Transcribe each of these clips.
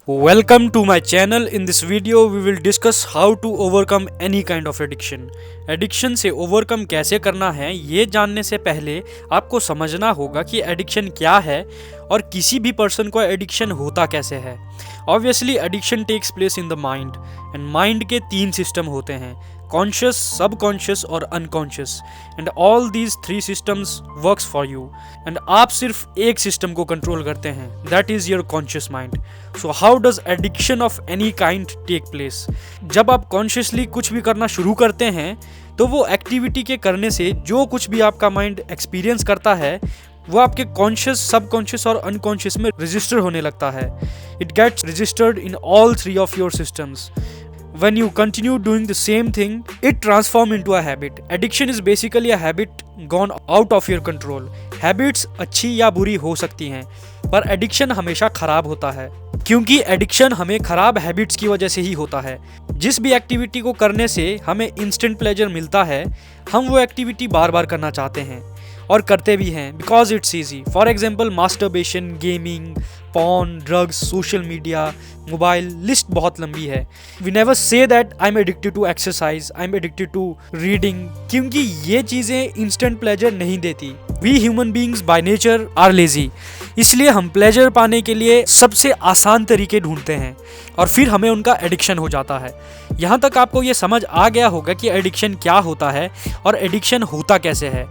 Welcome to my channel. In this video we will discuss how to overcome any kind of addiction. Addiction से overcome कैसे करना है ये जानने से पहले आपको समझना होगा कि एडिक्शन क्या है और किसी भी पर्सन को एडिक्शन होता कैसे है। Obviously addiction takes place in the mind and mind के 3 सिस्टम होते हैं, कॉन्शियस, सबकॉन्शियस और unconscious, and all these 3 systems works for you and आप सिर्फ एक सिस्टम को कंट्रोल करते हैं, that is your conscious mind. So how does addiction of any kind take place? जब आप कॉन्शियसली कुछ भी करना शुरू करते हैं तो वो एक्टिविटी के करने से जो कुछ भी आपका माइंड एक्सपीरियंस करता है वो आपके कॉन्शियस, सबकॉन्शियस और अनकॉन्शियस में रजिस्टर होने लगता है। It gets registered in all 3 of your systems. When you continue doing the same thing, it transforms into a habit. Addiction is basically a habit gone out of your control. Habits अच्छी या बुरी हो सकती हैं, पर addiction हमेशा खराब होता है, क्योंकि एडिक्शन हमें खराब हैबिट्स की वजह से ही होता है। जिस भी एक्टिविटी को करने से हमें इंस्टेंट प्लेजर मिलता है, हम वो एक्टिविटी बार बार करना चाहते हैं और करते भी हैं because it's easy. For example masturbation, gaming, porn, drugs, social media, mobile, list बहुत लंबी है। We never say that I am addicted to exercise, I am addicted to reading, क्योंकि ये चीज़ें इंस्टेंट प्लेजर नहीं देती। We human beings by nature are lazy, इसलिए हम प्लेजर पाने के लिए सबसे आसान तरीके ढूंढते हैं और फिर हमें उनका एडिक्शन हो जाता है। यहाँ तक आपको ये समझ आ गया होगा कि एडिक्शन क्या होता है और एडिक्शन होता कैसे है।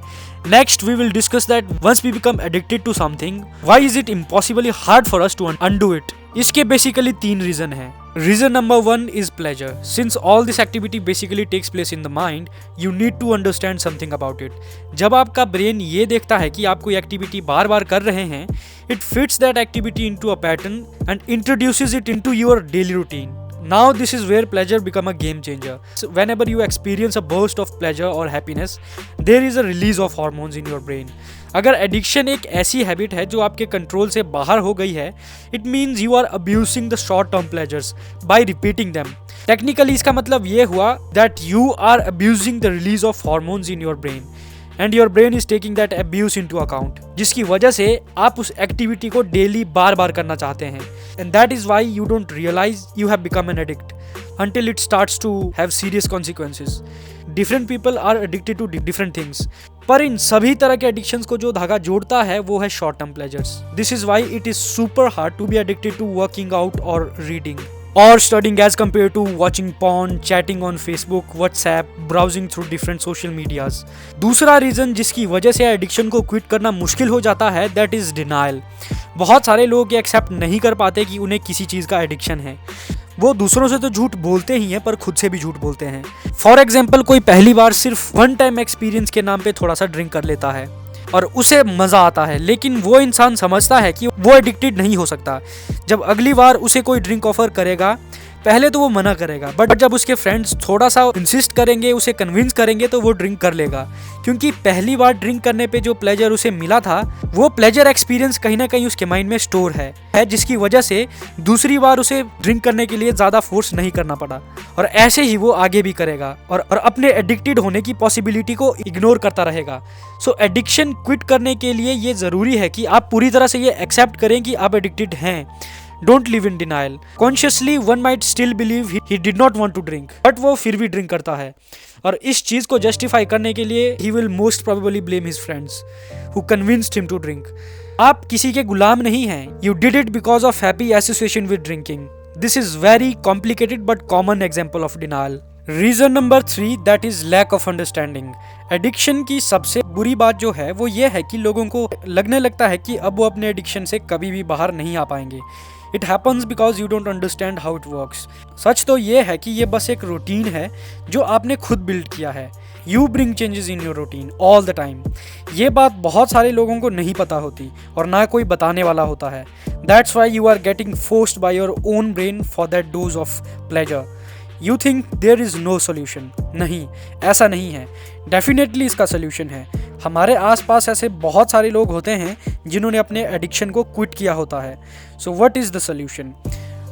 Next, we will discuss that once we become addicted to something, why is it impossibly hard for us to undo it? इसके basically 3 reason हैं. Reason number 1 is pleasure. Since all this activity basically takes place in the mind, you need to understand something about it. जब आपका brain ये देखता है कि आप कोई एक्टिविटी बार बार कर रहे हैं, it fits that activity into a pattern and introduces it into your daily routine. Now this is where pleasure become a game changer. So whenever you experience a burst of pleasure or happiness, there is a release of hormones in your brain. अगर addiction एक ऐसी habit है जो आपके control से बाहर हो गई है, it means you are abusing the short term pleasures by repeating them. Technically इसका मतलब ये हुआ that you are abusing the release of hormones in your brain and your brain is taking that abuse into account, जिसकी वजह से आप उस activity को डेली बार बार करना चाहते हैं। And that is why you don't realise you have become an addict until it starts to have serious consequences. Different people are addicted to different things. पर इन सभी तरह के एडिक्शंस को जो धागा जोड़ता है वो है short term pleasures. This is why it is super hard to be addicted to working out or reading or studying as compared to watching porn, chatting on Facebook, WhatsApp, browsing through different social medias. दूसरा reason जिसकी वजह से addiction को quit करना मुश्किल हो जाता है, that is denial. बहुत सारे लोग ये एक्सेप्ट नहीं कर पाते कि उन्हें किसी चीज़ का एडिक्शन है। वो दूसरों से तो झूठ बोलते ही हैं पर खुद से भी झूठ बोलते हैं। फॉर एग्जाम्पल कोई पहली बार सिर्फ 1 टाइम एक्सपीरियंस के नाम पे थोड़ा सा ड्रिंक कर लेता है और उसे मज़ा आता है, लेकिन वो इंसान समझता है कि वो एडिक्टेड नहीं हो सकता। जब अगली बार उसे कोई ड्रिंक ऑफर करेगा, पहले तो वो मना करेगा, बट जब उसके फ्रेंड्स थोड़ा सा इंसिस्ट करेंगे, उसे कन्विंस करेंगे, तो वो ड्रिंक कर लेगा, क्योंकि पहली बार ड्रिंक करने पे जो प्लेजर उसे मिला था वो प्लेजर एक्सपीरियंस कहीं ना कहीं उसके माइंड में स्टोर है, जिसकी वजह से दूसरी बार उसे ड्रिंक करने के लिए ज़्यादा फोर्स नहीं करना पड़ा और ऐसे ही वो आगे भी करेगा और अपने एडिक्टेड होने की पॉसिबिलिटी को इग्नोर करता रहेगा। सो एडिक्शन क्विट करने के लिए ये ज़रूरी है कि आप पूरी तरह से ये एक्सेप्ट करें कि आप एडिक्टेड हैं। Don't live in denial. Consciously, one might still believe he did not want to drink, but वो फिर भी ड्रिंक करता है और इस चीज़ को जस्टिफाई करने के लिए he will most probably blame his friends who convinced him to drink. आप किसी के गुलाम नहीं हैं. You did it because of happy association with drinking. This is very complicated but common example of denial. Reason number 3 that is lack of understanding. Addiction की सबसे बुरी बात जो है वो ये है कि लोगों को लगने लगता है कि अब वो अपने एडिक्शन से कभी भी बाहर नहीं आ पाएंगे. It happens because you don't understand how it works. सच तो ये है कि ये बस एक रूटीन है जो आपने खुद बिल्ड किया है. You bring changes in your routine all the time. ये बात बहुत सारे लोगों को नहीं पता होती और ना कोई बताने वाला होता है. That's why you are getting forced by your own brain for that dose of pleasure. You think there is no solution. नहीं, ऐसा नहीं है. डेफिनेटली इसका सोल्यूशन है. हमारे आसपास ऐसे बहुत सारे लोग होते हैं जिन्होंने अपने एडिक्शन को क्विट किया होता है. So what is the solution?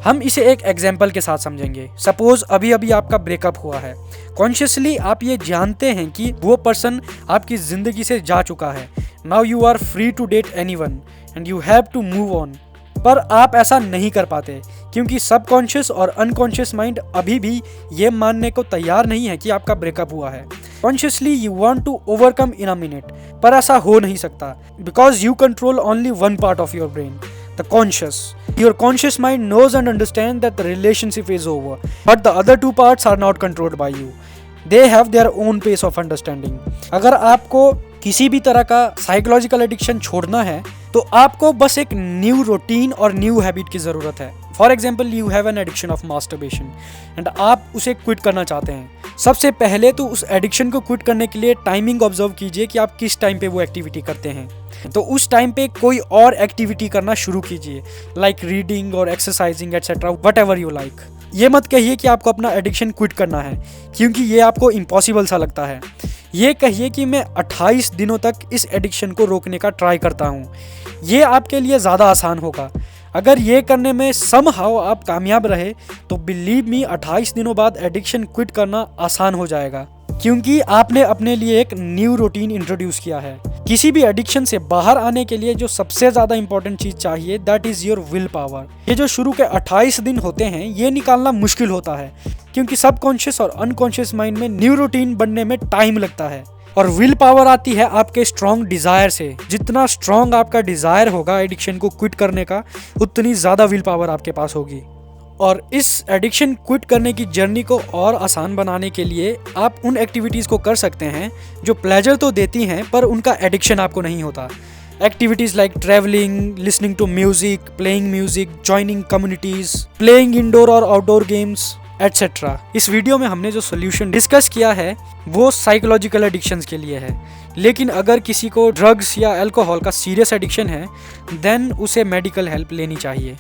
हम इसे एक एग्जाम्पल के साथ समझेंगे. सपोज अभी अभी आपका ब्रेकअप हुआ है. कॉन्शियसली आप ये जानते हैं कि वो पर्सन आपकी ज़िंदगी से जा चुका है. Now you are free to date anyone and you have to move on. पर आप ऐसा नहीं कर पाते क्योंकि सबकॉन्शियस और अनकॉन्शियस माइंड अभी भी ये मानने को तैयार नहीं है कि आपका ब्रेकअप हुआ है। Consciously you want to overcome in a minute, पर ऐसा हो नहीं सकता because you control only one part of your brain, the conscious. Your conscious mind knows and understands that the relationship is over, but the other two parts are not controlled by you. They have their own pace of understanding. अगर आपको किसी भी तरह का psychological addiction छोड़ना है तो आपको बस एक न्यू रूटीन और न्यू हैबिट की ज़रूरत है। For example, you have an addiction of masturbation and आप उसे क्विट करना चाहते हैं। सबसे पहले तो उस एडिक्शन को क्विट करने के लिए टाइमिंग ऑब्जर्व कीजिए कि आप किस टाइम पे वो एक्टिविटी करते हैं। तो उस टाइम पे कोई और एक्टिविटी करना शुरू कीजिए, लाइक रीडिंग और exercising etcetera, what ever you like. ये मत कहिए कि आपको अपना एडिक्शन क्विट करना है, क्योंकि ये आपको इम्पॉसिबल सा लगता है। ये कहिए कि मैं 28 दिनों तक इस एडिक्शन को रोकने का ट्राई करता हूँ। ये आपके लिए ज़्यादा आसान होगा। अगर ये करने में समहाउ आप कामयाब रहे तो बिलीव मी 28 दिनों बाद एडिक्शन क्विट करना आसान हो जाएगा, क्योंकि आपने अपने लिए एक न्यू रूटीन इंट्रोड्यूस किया है। किसी भी एडिक्शन से बाहर आने के लिए जो सबसे ज़्यादा इंपॉर्टेंट चीज़ चाहिए that is your will power. ये जो शुरू के 28 दिन होते हैं ये निकालना मुश्किल होता है, क्योंकि सबकॉन्शियस और अनकॉन्शियस माइंड में न्यू रूटीन बनने में टाइम लगता है। और विल पावर आती है आपके स्ट्रॉन्ग डिज़ायर से। जितना स्ट्रॉन्ग आपका डिज़ायर होगा एडिक्शन को क्विट करने का, उतनी ज़्यादा विल पावर आपके पास होगी। और इस एडिक्शन क्विट करने की जर्नी को और आसान बनाने के लिए आप उन एक्टिविटीज़ को कर सकते हैं जो प्लेजर तो देती हैं पर उनका एडिक्शन आपको नहीं होता। Activities like travelling, listening to music, playing music, joining communities, playing indoor और आउटडोर गेम्स एटसेट्रा। इस वीडियो में हमने जो सोल्यूशन डिस्कस किया है वो साइकोलॉजिकल एडिक्शंस के लिए है, लेकिन अगर किसी को ड्रग्स या अल्कोहल का सीरियस एडिक्शन है देन उसे मेडिकल हेल्प लेनी चाहिए।